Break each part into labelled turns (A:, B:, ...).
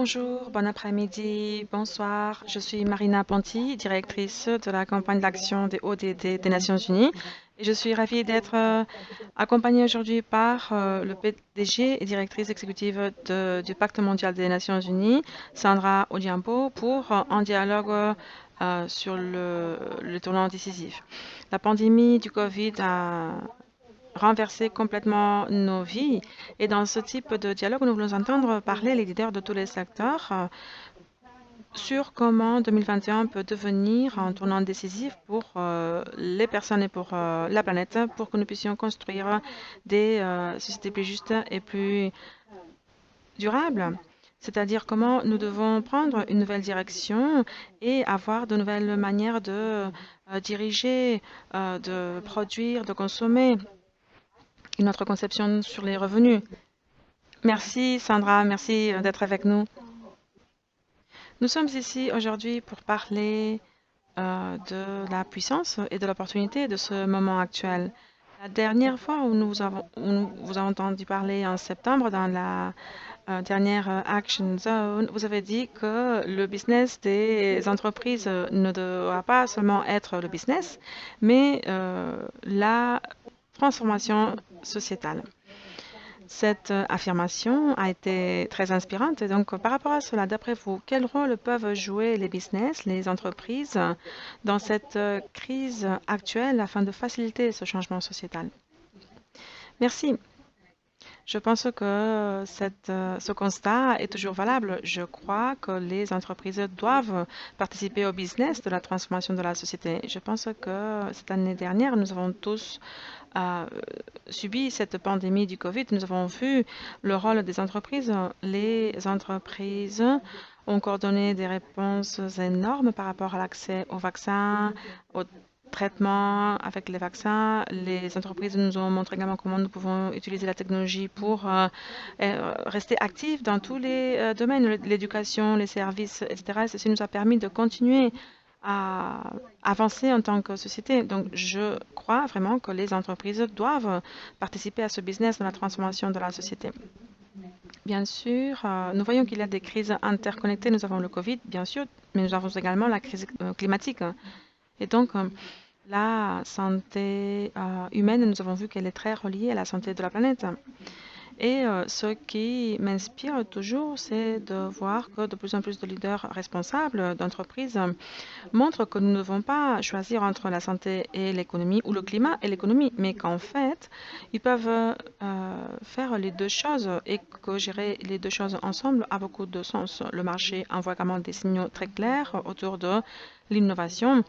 A: Bonjour, bon après-midi, bonsoir. Je suis Marina Ponti, directrice de la campagne d'action des ODD des Nations Unies. Et je suis ravie d'être accompagnée aujourd'hui par le PDG et directrice exécutive du Pacte mondial des Nations Unies, Sandra Odiambo, pour un dialogue sur le tournant décisif. La pandémie du Covid a renverser complètement nos vies. Et dans ce type de dialogue, nous voulons entendre parler les leaders de tous les secteurs sur comment 2021 peut devenir un tournant décisif pour les personnes et pour la planète, pour que nous puissions construire des sociétés plus justes et plus durables. C'est-à-dire comment nous devons prendre une nouvelle direction et avoir de nouvelles manières de diriger, de produire, de consommer, une autre conception sur les revenus. Merci Sandra, merci d'être avec nous. Nous sommes ici aujourd'hui pour parler de la puissance et de l'opportunité de ce moment actuel. La dernière fois où nous vous avons entendu parler en septembre dans la dernière Action Zone, vous avez dit que le business des entreprises ne doit pas seulement être le business, mais la transformation sociétale. Cette affirmation a été très inspirante. Et donc, par rapport à cela, d'après vous, quel rôle peuvent jouer les business, les entreprises dans cette crise actuelle afin de faciliter ce changement sociétal? Merci. Je pense que ce constat est toujours valable. Je crois que les entreprises doivent participer au business de la transformation de la société. Je pense que cette année dernière, nous avons tous subi cette pandémie du Covid. Nous avons vu le rôle des entreprises. Les entreprises ont coordonné des réponses énormes par rapport à l'accès aux vaccins, aux traitement avec les vaccins. Les entreprises nous ont montré également comment nous pouvons utiliser la technologie pour rester actifs dans tous les domaines, l'éducation, les services, etc. Et ceci nous a permis de continuer à avancer en tant que société. Donc, je crois vraiment que les entreprises doivent participer à ce business de la transformation de la société. Bien sûr, nous voyons qu'il y a des crises interconnectées. Nous avons le Covid, bien sûr, mais nous avons également la crise climatique. Et donc, la santé humaine, nous avons vu qu'elle est très reliée à la santé de la planète. Et ce qui m'inspire toujours, c'est de voir que de plus en plus de leaders responsables d'entreprises montrent que nous ne devons pas choisir entre la santé et l'économie, ou le climat et l'économie, mais qu'en fait, ils peuvent faire les deux choses et que gérer les deux choses ensemble a beaucoup de sens. Le marché envoie également des signaux très clairs autour de l'innovation.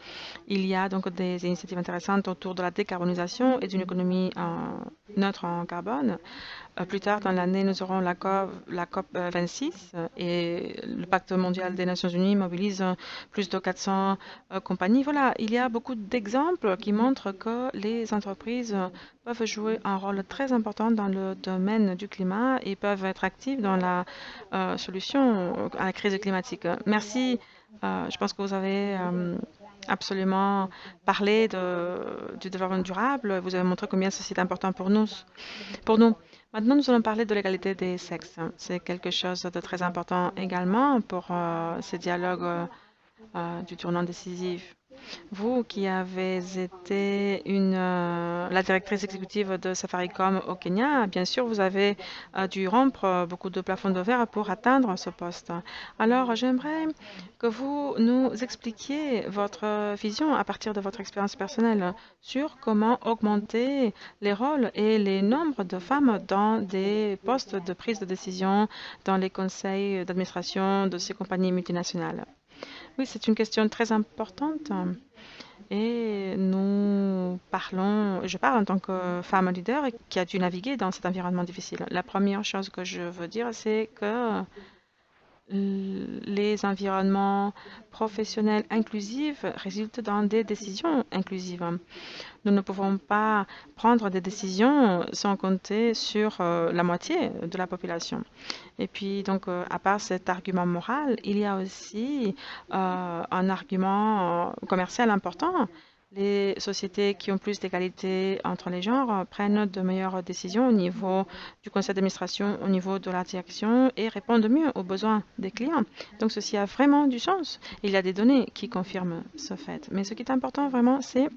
A: Il y a donc des initiatives intéressantes autour de la décarbonisation et d'une économie neutre en carbone. Plus tard dans l'année, nous aurons la COP 26 et le Pacte mondial des Nations Unies mobilise plus de 400 compagnies. Voilà, il y a beaucoup d'exemples qui montrent que les entreprises peuvent jouer un rôle très important dans le domaine du climat et peuvent être actives dans la solution à la crise climatique. Merci. Je pense que vous avez absolument parlé du développement durable. Vous avez montré combien ceci est important pour nous. Maintenant, nous allons parler de l'égalité des sexes. C'est quelque chose de très important également pour ces dialogues du tournant décisif. Vous qui avez été la directrice exécutive de Safaricom au Kenya, bien sûr, vous avez dû rompre beaucoup de plafonds de verre pour atteindre ce poste. Alors, j'aimerais que vous nous expliquiez votre vision à partir de votre expérience personnelle sur comment augmenter les rôles et les nombres de femmes dans des postes de prise de décision dans les conseils d'administration de ces compagnies multinationales. Oui, c'est une question très importante et je parle en tant que femme leader qui a dû naviguer dans cet environnement difficile. La première chose que je veux dire, c'est que les environnements professionnels inclusifs résultent dans des décisions inclusives. Nous ne pouvons pas prendre des décisions sans compter sur la moitié de la population. Et puis, donc, à part cet argument moral, il y a aussi un argument commercial important. les sociétés qui ont plus d'égalité entre les genres prennent de meilleures décisions au niveau du conseil d'administration, au niveau de la direction et répondent mieux aux besoins des clients. Donc ceci a vraiment du sens. Il y a des données qui confirment ce fait. Mais ce qui est important vraiment, c'est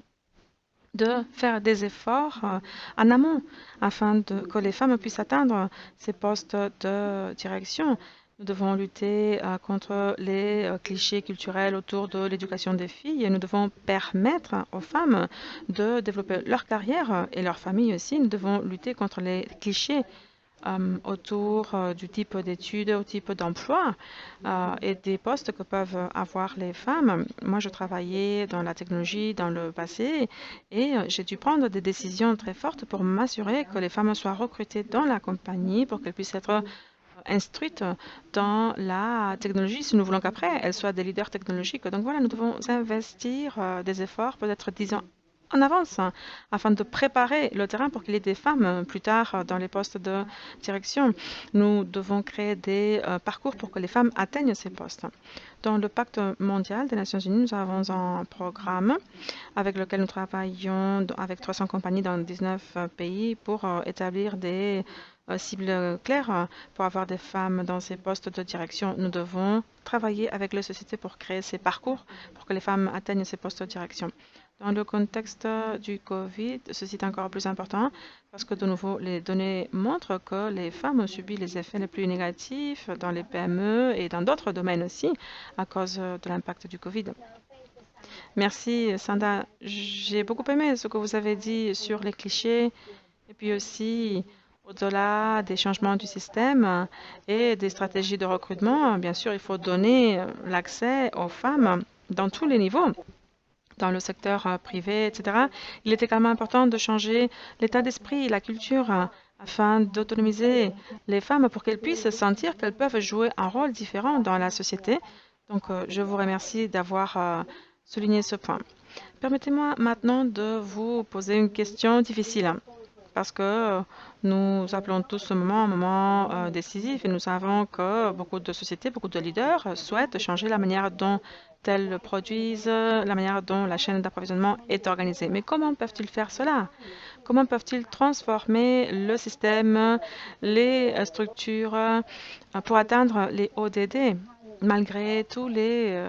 A: de faire des efforts en amont afin que les femmes puissent atteindre ces postes de direction. Nous devons lutter contre les clichés culturels autour de l'éducation des filles et nous devons permettre aux femmes de développer leur carrière et leur famille aussi. Nous devons lutter contre les clichés autour du type d'études, au type d'emploi et des postes que peuvent avoir les femmes. Moi, je travaillais dans la technologie dans le passé et j'ai dû prendre des décisions très fortes pour m'assurer que les femmes soient recrutées dans la compagnie pour qu'elles puissent être instruites dans la technologie si nous voulons qu'après elles soient des leaders technologiques. Donc voilà, nous devons investir des efforts, peut-être 10 ans en avance, afin de préparer le terrain pour qu'il y ait des femmes plus tard dans les postes de direction. Nous devons créer des parcours pour que les femmes atteignent ces postes. Dans le pacte mondial des Nations Unies, nous avons un programme avec lequel nous travaillons avec 300 compagnies dans 19 pays pour établir des cibles claires pour avoir des femmes dans ces postes de direction. Nous devons travailler avec les sociétés pour créer ces parcours pour que les femmes atteignent ces postes de direction. Dans le contexte du Covid, ceci est encore plus important parce que de nouveau, les données montrent que les femmes ont subi les effets les plus négatifs dans les PME et dans d'autres domaines aussi à cause de l'impact du Covid. Merci, Sanda. J'ai beaucoup aimé ce que vous avez dit sur les clichés et puis aussi au-delà des changements du système et des stratégies de recrutement. Bien sûr, il faut donner l'accès aux femmes dans tous les niveaux dans le secteur privé, etc. Il est également important de changer l'état d'esprit, la culture, afin d'autonomiser les femmes pour qu'elles puissent sentir qu'elles peuvent jouer un rôle différent dans la société. Donc, je vous remercie d'avoir souligné ce point. Permettez-moi maintenant de vous poser une question difficile parce que nous appelons tous ce moment un moment décisif et nous savons que beaucoup de sociétés, beaucoup de leaders souhaitent changer la manière dont elles produisent, la manière dont la chaîne d'approvisionnement est organisée. Mais comment peuvent-ils faire cela? Comment peuvent-ils transformer le système, les structures pour atteindre les ODD malgré tous les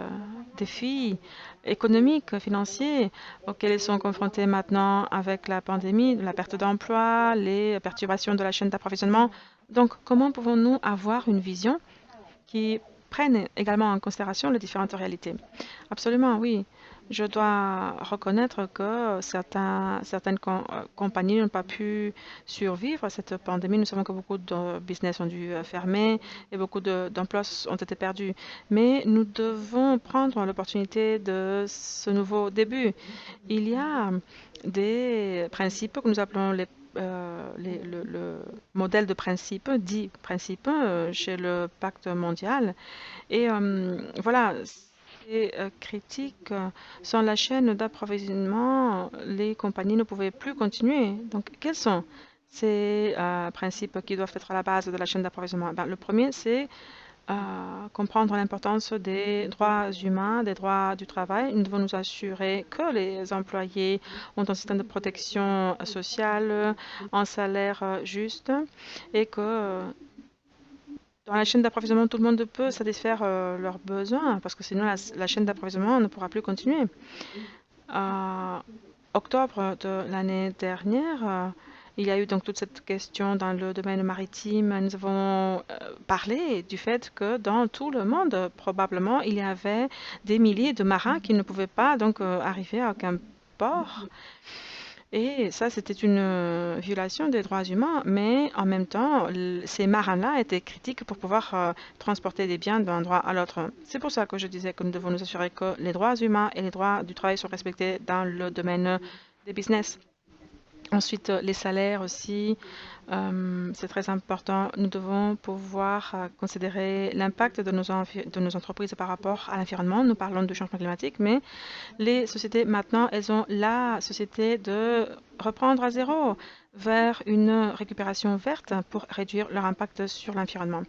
A: défis économiques, financiers auxquels ils sont confrontés maintenant avec la pandémie, la perte d'emploi, les perturbations de la chaîne d'approvisionnement. Donc, comment pouvons-nous avoir une vision qui prenne également en considération les différentes réalités? Absolument, oui. Je dois reconnaître que certaines compagnies n'ont pas pu survivre à cette pandémie. Nous savons que beaucoup de business ont dû fermer et beaucoup d'emplois ont été perdus. Mais nous devons prendre l'opportunité de ce nouveau début. Il y a des principes que nous appelons le modèle de principe, dit principe, chez le pacte mondial. Et voilà, ces critiques sans la chaîne d'approvisionnement, les compagnies ne pouvaient plus continuer. Donc, quels sont ces principes qui doivent être à la base de la chaîne d'approvisionnement? Le premier, c'est comprendre l'importance des droits humains, des droits du travail. Nous devons nous assurer que les employés ont un système de protection sociale, un salaire juste et que dans la chaîne d'approvisionnement, tout le monde peut satisfaire leurs besoins parce que sinon la chaîne d'approvisionnement ne pourra plus continuer. En octobre de l'année dernière, il y a eu donc toute cette question dans le domaine maritime. Nous avons parlé du fait que dans tout le monde, probablement, il y avait des milliers de marins qui ne pouvaient pas donc arriver à aucun port. Et ça, c'était une violation des droits humains, mais en même temps, ces marins-là étaient critiques pour pouvoir transporter des biens d'un endroit à l'autre. C'est pour ça que je disais que nous devons nous assurer que les droits humains et les droits du travail sont respectés dans le domaine des business. Ensuite, les salaires aussi, c'est très important. Nous devons pouvoir considérer l'impact de nos entreprises par rapport à l'environnement. Nous parlons de changement climatique, mais les sociétés, maintenant, elles ont la société de reprendre à zéro vers une récupération verte pour réduire leur impact sur l'environnement.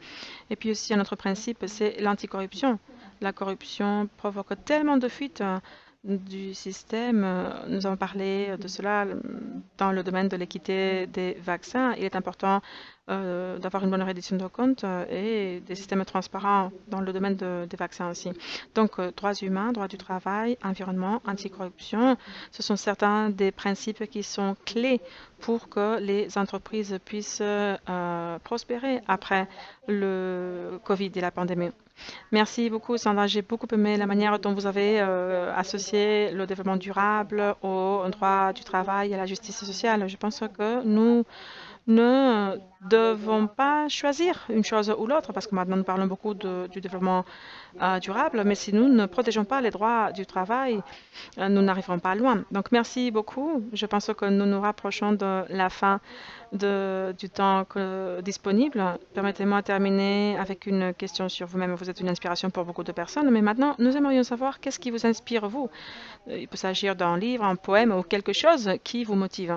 A: Et puis aussi, un autre principe, c'est l'anticorruption. La corruption provoque tellement de fuites du système. Nous avons parlé de cela dans le domaine de l'équité des vaccins. Il est important d'avoir une bonne reddition de comptes et des systèmes transparents dans le domaine des vaccins aussi. Donc, droits humains, droit du travail, environnement, anticorruption, ce sont certains des principes qui sont clés pour que les entreprises puissent prospérer après le Covid et la pandémie. Merci beaucoup, Sandra. J'ai beaucoup aimé la manière dont vous avez associé le développement durable au droit du travail et à la justice sociale. Je pense que nous ne devons pas choisir une chose ou l'autre, parce que maintenant nous parlons beaucoup du développement durable, mais si nous ne protégeons pas les droits du travail, nous n'arriverons pas loin. Donc merci beaucoup. Je pense que nous nous rapprochons de la fin du temps disponible. Permettez-moi de terminer avec une question sur vous-même. Vous êtes une inspiration pour beaucoup de personnes, mais maintenant nous aimerions savoir qu'est-ce qui vous inspire, vous. Il peut s'agir d'un livre, un poème ou quelque chose qui vous motive.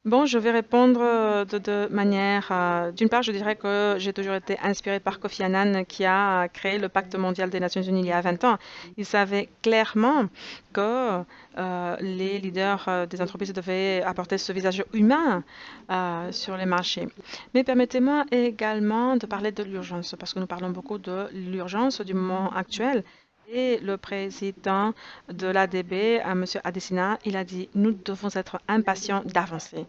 A: Bon, je vais répondre de deux manières. D'une part, je dirais que j'ai toujours été inspirée par Kofi Annan qui a créé le Pacte mondial des Nations Unies il y a 20 ans. Il savait clairement que les leaders des entreprises devaient apporter ce visage humain sur les marchés. Mais permettez-moi également de parler de l'urgence, parce que nous parlons beaucoup de l'urgence du moment actuel. Et le président de l'ADB, M. Adesina, il a dit, nous devons être impatients d'avancer.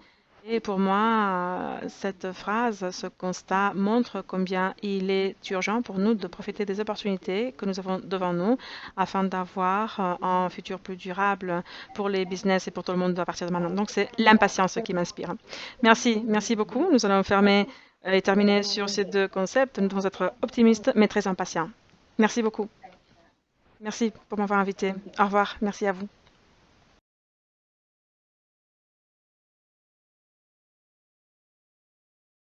A: Et pour moi, cette phrase, ce constat montre combien il est urgent pour nous de profiter des opportunités que nous avons devant nous afin d'avoir un futur plus durable pour les business et pour tout le monde à partir de maintenant. Donc, c'est l'impatience qui m'inspire. Merci, merci beaucoup. Nous allons fermer et terminer sur ces deux concepts. Nous devons être optimistes, mais très impatients. Merci beaucoup. Merci pour m'avoir invité. Au revoir. Merci à vous.